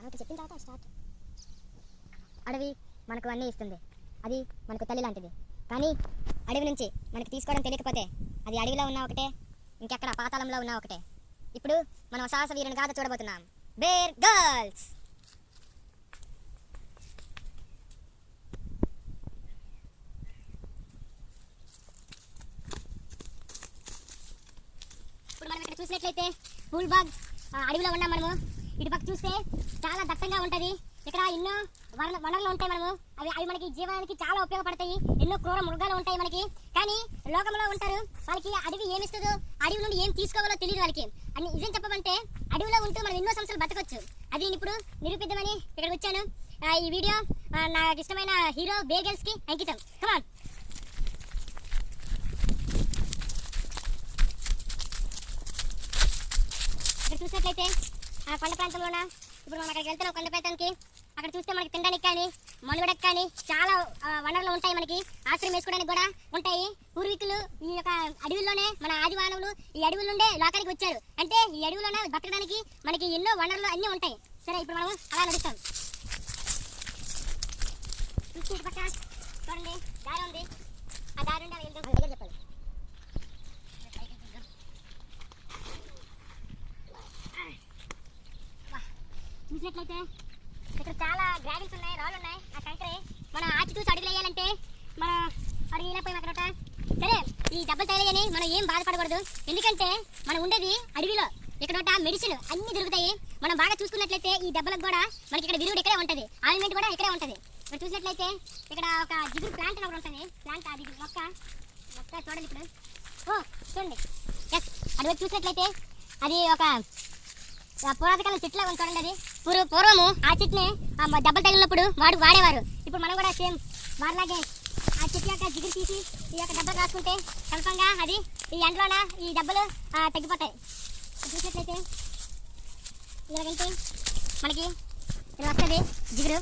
మనం చెప్పిన తర్వాత స్టార్ట్. అడవి మనకు అన్నీ ఇస్తుంది, అది మనకు తల్లి లాంటిది. కానీ అడవి నుంచి మనకి తీసుకోవడం తెలియకపోతే అది అడవిలో ఉన్న ఒకటే, ఇంకెక్కడ పాతాళంలో ఉన్న ఒకటే. ఇప్పుడు మనం సాహస వీరుని గాథ చూడబోతున్నాం, బేర్ గర్ల్స్. ఇప్పుడు మనం ఇక్కడ చూసినట్లయితే పూల్బాగ్ అడవిలో ఉన్నాం మనము. ఇటు పక్క చూస్తే చాలా దట్టంగా ఉంటుంది. ఇక్కడ ఎన్నో వనరులు ఉంటాయి మనము. అవి మనకి జీవనానికి చాలా ఉపయోగపడతాయి. ఎన్నో క్రూర మృగాలు ఉంటాయి మనకి. కానీ లోకంలో ఉంటారు, వాళ్ళకి అడవి ఏమిస్తుందో, అడవి నుండి ఏం తీసుకోవాలో తెలియదు వాళ్ళకి. అని నిజం చెప్పమంటే అడవిలో ఉంటూ మనం ఎన్నో సంవత్సరాలు బతకొచ్చు. అది నేను ఇప్పుడు నిరూపిద్దామని ఇక్కడికి వచ్చాను. ఈ వీడియో నాకు ఇష్టమైన హీరో బేర్ గర్ల్స్ కి అంకితం. కమాన్. ఇక్కడ చూసినట్లయితే ఆ కొండ ప్రాంతంలోన ఇప్పుడు మనం అక్కడికి వెళ్తున్నాం. కొండ ప్రాంతానికి అక్కడ చూస్తే మనకి తినడానికి కానీ మనుగడకు కానీ చాలా వనరులు ఉంటాయి. మనకి ఆశ్రయం వేసుకోవడానికి కూడా ఉంటాయి. పూర్వీకులు ఈ యొక్క అడవుల్లోనే, మన ఆదివానవులు ఈ అడవుల నుండే లోకానికి వచ్చారు. అంటే ఈ అడవుల్లోనే బతకడానికి మనకి ఎన్నో వనరులు అన్నీ ఉంటాయి. సరే, ఇప్పుడు మనం అలా నడుస్తాం. పక్క చూడండి, దారి ఉంది. ఆ దారి ఉండి వెళ్దాం. దగ్గర చెప్పాలి. చూసినట్లయితే ఇక్కడ చాలా గ్రావెల్స్ ఉన్నాయి, రాళ్ళు ఉన్నాయి. ఆ కంకరే మనం ఆచి చూసి అడుగులు వేయాలంటే మనం అడుగు వేయలేకపోయాం అక్కడ. సరే, ఈ దెబ్బలు తగిలేయని మనం ఏం బాధపడకూడదు. ఎందుకంటే మనం ఉండేది అడవిలో. ఇక్కడ మెడిసిన్ అన్ని దొరుకుతాయి. మనం బాగా చూసుకున్నట్లయితే ఈ దెబ్బలకు కూడా మనకి ఇక్కడ విరుగుడు ఇక్కడే ఉంటుంది, ఆయిల్మెంట్ కూడా ఇక్కడే ఉంటుంది. ఇక్కడ చూసినట్లయితే ఇక్కడ ఒక జిగురు ప్లాంట్ అని ఒకటి ఉంటుంది. ప్లాంట్ అది మొక్క చూడండి. ఇప్పుడు చూడండి, ఎస్, అడవి చూసినట్లయితే అది ఒక పురాతకాలం చెట్లా ఉంది. చూడండి, అది పూర్వము ఆ చెట్టుని దెబ్బలు తగిలినప్పుడు వాడేవారు. ఇప్పుడు మనం కూడా సేమ్ వారిలాగే ఆ చెట్టు యొక్క జిగురు తీసి ఈ యొక్క దెబ్బలు రాసుకుంటే కన్ఫర్మ్గా అది ఈ ఎండలోన ఈ దెబ్బలు తగ్గిపోతాయి. చూసినట్లయితే ఇలాగంటే మనకి ఇలా వస్తుంది జిగురు.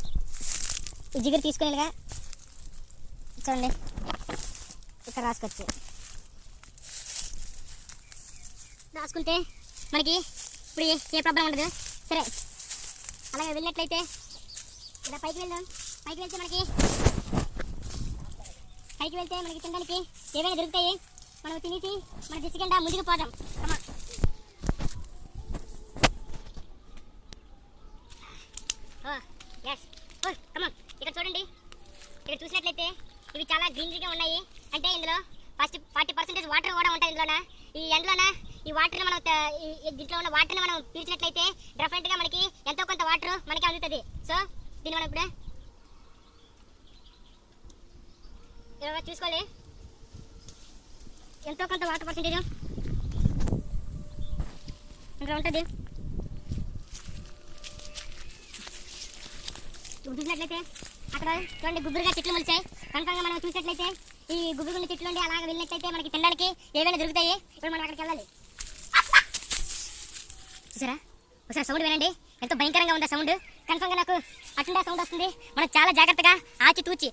ఈ జిగురు తీసుకునేలాగా చూడండి, ఇక్కడ రాసుకోవచ్చు. రాసుకుంటే మనకి ఇప్పుడు ఏ ప్రాబ్లం ఉండదు. సరే, అలాగే వెళ్ళినట్లయితే ఇలా పైకి వెళ్దాం. పైకి వెళ్తే మనకి తినడానికి ఏవైనా దొరుకుతాయి. మనం తినేసి మన దిశకుండా ముందుకు పోదాం. ఇక్కడ చూడండి, ఇక్కడ చూసినట్లయితే ఇవి చాలా గ్రీనరీగా ఉన్నాయి. అంటే ఇందులో 40% వాటర్ కూడా ఉంటాయి. ఇందులోన ఈ ఎండలోన ఈ వాటర్ని మనం దీంట్లో ఉన్న వాటర్ని మనం పీల్చినట్లయితే డెఫినెట్గా మనకి ఎంతో కొంత వాటర్ మనకి అందుతుంది. సో దీన్ని మనం ఇప్పుడు ఇలా చూసుకోవాలి. ఎంతో కొంత వాటర్ పర్సెంటేజ్ ఇక్కడ ఉంటుంది. చూసినట్లయితే అక్కడ చూడండి గుబ్బురుగా చెట్లు మొలిచాయి. కనుక మనం చూసినట్లయితే ఈ గుబ్బురుగుండి చెట్లు నుండి అలాగ వెళ్ళినట్లయితే మనకి తినడానికి ఏవైనా దొరుకుతాయి. ఇప్పుడు మనం అక్కడికి వెళ్ళాలి. చూసారా, ఒకసారి సౌండ్ వినండి, ఎంతో భయంకరంగా ఉంది ఆ సౌండ్. కన్ఫర్మ్గా నాకు అటుండే సౌండ్ వస్తుంది. మనం చాలా జాగ్రత్తగా ఆచి తూచి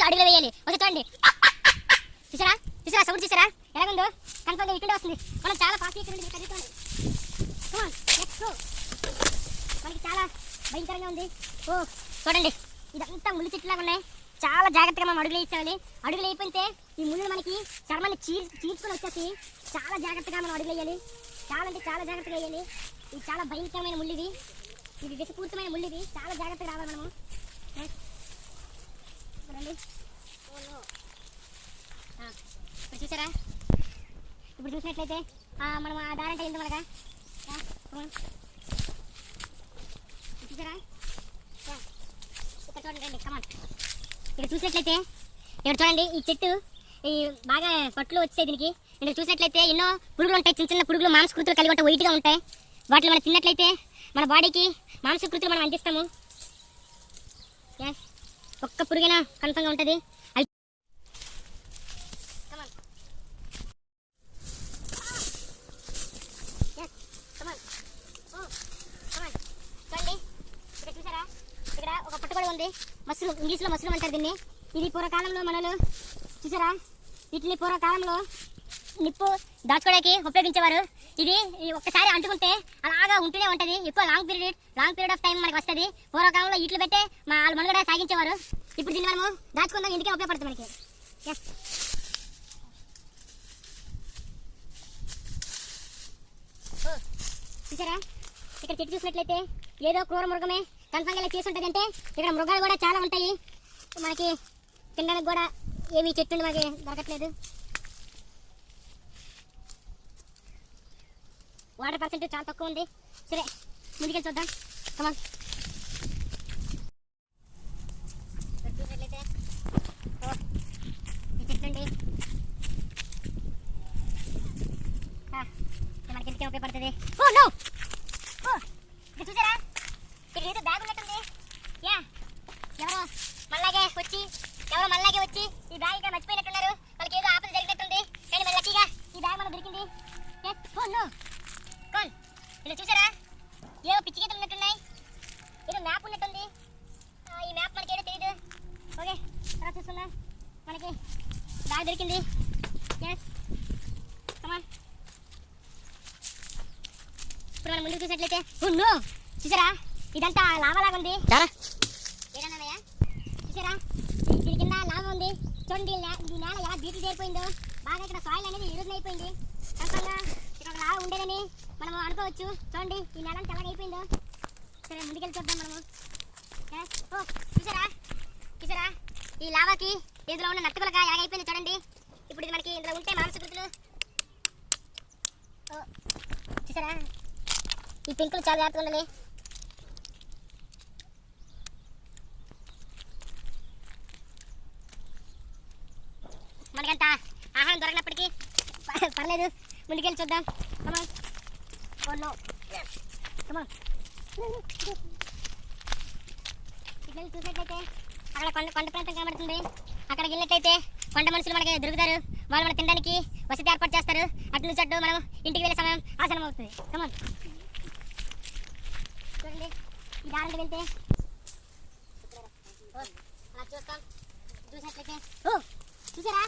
అడుగులో వేయాలి. ఒకసారి చూడండి, చూసారా సౌండ్ చూసారా ఎలాగుందో? కన్ఫర్మ్గా ఇటుండే వస్తుంది. మనం చాలా ఫాస్ట్ ఇక్కడ నుండి కదులుకోండి. మనకి చాలా భయంకరంగా ఉంది. చూడండి, ఇదంతా ముళ్ళు చెట్టులాగా ఉన్నాయి. చాలా జాగ్రత్తగా మనం అడుగులు వేయించాలి. అడుగులు వేయిపోతే ఈ ముళ్ళు మనకి చర్మాన్ని చీల్చుకొని వచ్చేసి చాలా జాగ్రత్తగా మనం అడుగులు వేయాలి. చాలా అంటే చాలా జాగ్రత్తగా వేయాలి. ఇవి చాలా భయంకరమైన ముళ్ళు, ఇవి విషపూరితమైన ముళ్ళు. ఇవి చాలా జాగ్రత్తగా రావాలి మనము. రండి, ఇప్పుడు చూసారా? ఇప్పుడు చూసినట్లయితే మనం ఆ దారంటే వెళ్దాం. అలాగా చూసారా? ఇక్కడ చూడండి, రండి, కమాన్. ఇక్కడ చూసినట్లయితే ఇక్కడ చూడండి, ఈ చెట్టు ఈ బాగా పట్లు వచ్చాయి దీనికి. ఇక్కడ చూసినట్లయితే ఎన్నో పురుగులు ఉంటాయి, చిన్న చిన్న పురుగులు మాంసకృతులు కలిగి ఉంటాయి, వైట్గా ఉంటాయి. వాటిని మనం తిన్నట్లయితే మన బాడీకి మాంసకృతులు మనం అందిస్తాము. ఒక్క పురుగైనా కన్ఫర్మ్గా ఉంటుంది. చూడండి, ఇక్కడ చూసారా? ఇక్కడ ఒక పట్టుబడి ఉంది, మష్రూమ్, ఇంగ్లీష్లో మష్రూమ్ అంటారు దీన్ని. ఇది పూర్వకాలంలో మనలు చూసారా, వీటిని పూర్వకాలంలో నిప్పు దాచుకోవడానికి ఉపయోగించేవారు. ఇది ఒక్కసారి అంటుకుంటే అలాగా ఉంటూనే ఉంటుంది. ఎక్కువ లాంగ్ పీరియడ్ ఆఫ్ టైం మనకి వస్తుంది. పూర్వకాలంలో ఇట్లు పెట్టే వాళ్ళ మనుగడ సాగించేవారు. ఇప్పుడు దీన్ని మనము దాచుకుందాం, ఎందుకే ఉపయోగపడుతుంది మనకి. చూసారా, ఇక్కడ చెట్టు చూసినట్లయితే ఏదో క్రూర మృగమే కన్ఫర్మ్గా ఇలా చేసి ఉంటుంది. అంటే ఇక్కడ మృగాలు కూడా చాలా ఉంటాయి. మనకి తినడానికి కూడా ఏమి చెట్టు మనకి దొరకట్లేదు. వాటర్ పర్సెంట్ చాలా తక్కువ ఉంది. సరే ముందుకెళ్ళి చూద్దాం. కమాన్. చూసినట్లయితే ఈ చెట్టు అండి మనకి ఎందుకే ఉపయోగపడుతుంది. ఓ నో, ఇది చూసారా, ఇక్కడ ఏదో బ్యాగ్ ఉన్నట్టుంది. యా, ఎవరో మళ్ళాగే వచ్చి ఈ బ్యాగ్ ఇక్కడ మర్చిపోయినట్టున్నారు. వాళ్ళకి ఏదో ఆపద జరిగినట్టుంది. కానీ మరి లక్కీగా ఈ బ్యాగ్ మనకు దొరికింది. ఓ నో, కాన్ ఇలా చూసారా, ఏదో పిచ్చి గీతలు ఉన్నట్టున్నాయి. ఏదో మ్యాప్ ఉన్నట్టుంది. ఈ మ్యాప్ మనకి ఏదో తెలియదు. ఓకే, తర్వాత చూసుకుందాం. మనకి బ్యాగ్ దొరికింది. ఎస్, కమాన్. ఇప్పుడు మనం ముందుకు చూసినట్లయితే నో, చూసారా, ఇదంతా లావాలాగా ఉంది. ఏదన్నాయా చూసారా, దీని కింద లావా ఉంది. చూడండి, ఈ నేల ఎలా బీట్లు చేరిపోయిందో. బాగా ఇక్కడ సాయిల్ అనేది ఎరువులు అయిపోయింది. కనుక ఇక్కడ ఒక లావా ఉండేదని మనం అనుకోవచ్చు. చూడండి, ఈ నేల అంతా ఎలాగ అయిపోయిందో. సరే ముందుకెళ్ళి చూద్దాం మనము. ఓ చూసారా, ఈ లావాకి ఇందులో ఉన్న నట్టుకలుగా ఎలాగ అయిపోయింది చూడండి. ఇప్పుడు ఇది మనకి ఇందులో ఉంటే మాంసకృతులు. చూసారా, ఈ పెంకులు చాలా జాగ్రత్తగా ఉండాలి. మనకంత ఆహారం దొరకనప్పటికీ పర్లేదు, ముందుకెళ్ళి చూద్దాం. కమాన్. ఓ నో, కమాన్. ఇక్కడ చూసినట్లయితే అక్కడ కొండ ప్రాంతం కనబడుతుంది. అక్కడికి వెళ్ళినట్లయితే కొండ మనుషులు మనకి దొరుకుతారు. వాళ్ళు మనకు తినడానికి వసతి ఏర్పాటు చేస్తారు. అటు నుంచి అటు మనం ఇంటికి వెళ్ళే సమయం ఆసనం అవుతుంది. కమాన్. చూడండి, ఈ దారిలో వెళ్తే అలా చూస్తాం. చూసినట్లయితే చూసారా,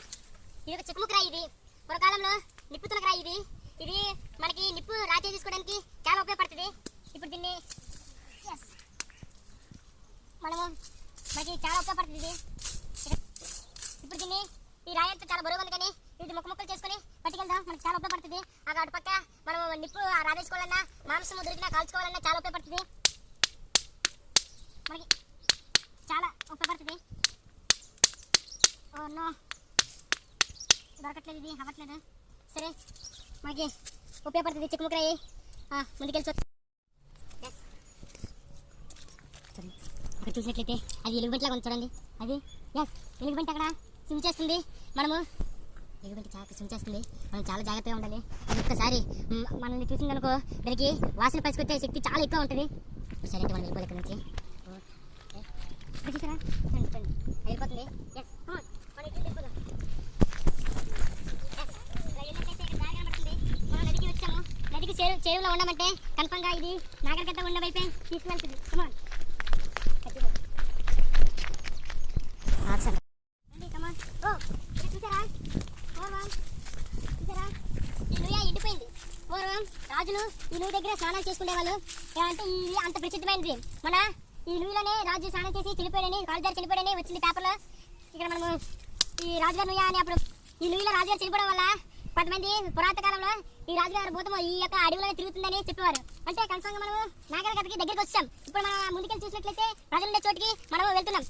ఇది ఒక చిక్కుముక్క రాయి. ఇది పూర్వకాలంలో నిప్పుతున్న రాయి. ఇది మనకి నిప్పు రాజే తీసుకోవడానికి చాలా ఉపయోగపడుతుంది. ఇప్పుడు దీన్ని మనకి చాలా ఉపయోగపడుతుంది. ఇప్పుడు దీన్ని ఈ రాయి అంతా చాలా బరువు ఉంది, కానీ ఇది ముక్కలు చేసుకొని పట్టుకెళ్దాం. మనకి చాలా ఉపయోగపడుతుంది. అటు పక్క మనం నిప్పు రాజేసుకోవాలన్నా, మాంసం దొరికినా కాల్చుకోవాలన్నా చాలా ఉపయోగపడుతుంది. మనకి చాలా ఉపయోగపడుతుంది. ఓ నో, దొరకట్లేదు, ఇది అవ్వట్లేదు. సరే, మనకి ఉపయోగపడుతుంది చిక్కుముక్క రాయి. ముందుకెళ్ళి అక్కడ చూసినట్లయితే అది ఎలుగుబంటిలాగా ఉంది చూడండి. అది ఎలుగుబంటి అక్కడ స్విమ్ చేస్తుంది. ఎలుగుబంటి చాలా స్విమ్ చేస్తుంది. మనం చాలా జాగ్రత్తగా ఉండాలి. ఒక్కసారి మనల్ని చూసిందనుకో, దానికి వాసన పసికొచ్చే శక్తి చాలా ఎక్కువ ఉంటుంది. సరే అంటే మనం వెళ్ళిపోవాలి ఇక్కడ నుంచి. చూసారా, చూడండి వెళ్ళిపోతుంది. నదికి వచ్చాము. నదికి చెరువులో ఉండమంటే కన్ఫర్మ్గా ఇది నాగరికత ఉన్న వైపే తీసుకువెళ్తుంది. చూసారా, ఈ నుయ్య ఎండిపోయింది. పూర్వం రాజులు ఈ నుయ్య దగ్గర స్నానాలు చేసుకునేవాళ్ళు. అంటే ఇది అంత ప్రసిద్ధమైనది. మన ఈ నుయ్యలోనే రాజు స్నానం చేసి చనిపోయాడని, రాజుగారు చనిపోయాడని వచ్చింది పేపర్లో. ఇక్కడ మనము ఈ రాజుగారు నుయ్య అని, అప్పుడు ఈ నుయ్యలో రాజుగారు చనిపోవడం వల్ల కొంతమంది పురాతన కాలంలో ఈ రాజుగారు భూతము ఈ యొక్క అడవిలోనే తిరుగుతుందని చెప్పేవారు. అంటే కన్ఫర్మ్గా మనము నాగరికతకి దగ్గరికి వచ్చాం. ఇప్పుడు మనం ముందుకెళ్ళి చూసినట్లయితే ప్రజలుండే చోటికి మనము వెళ్తున్నాం.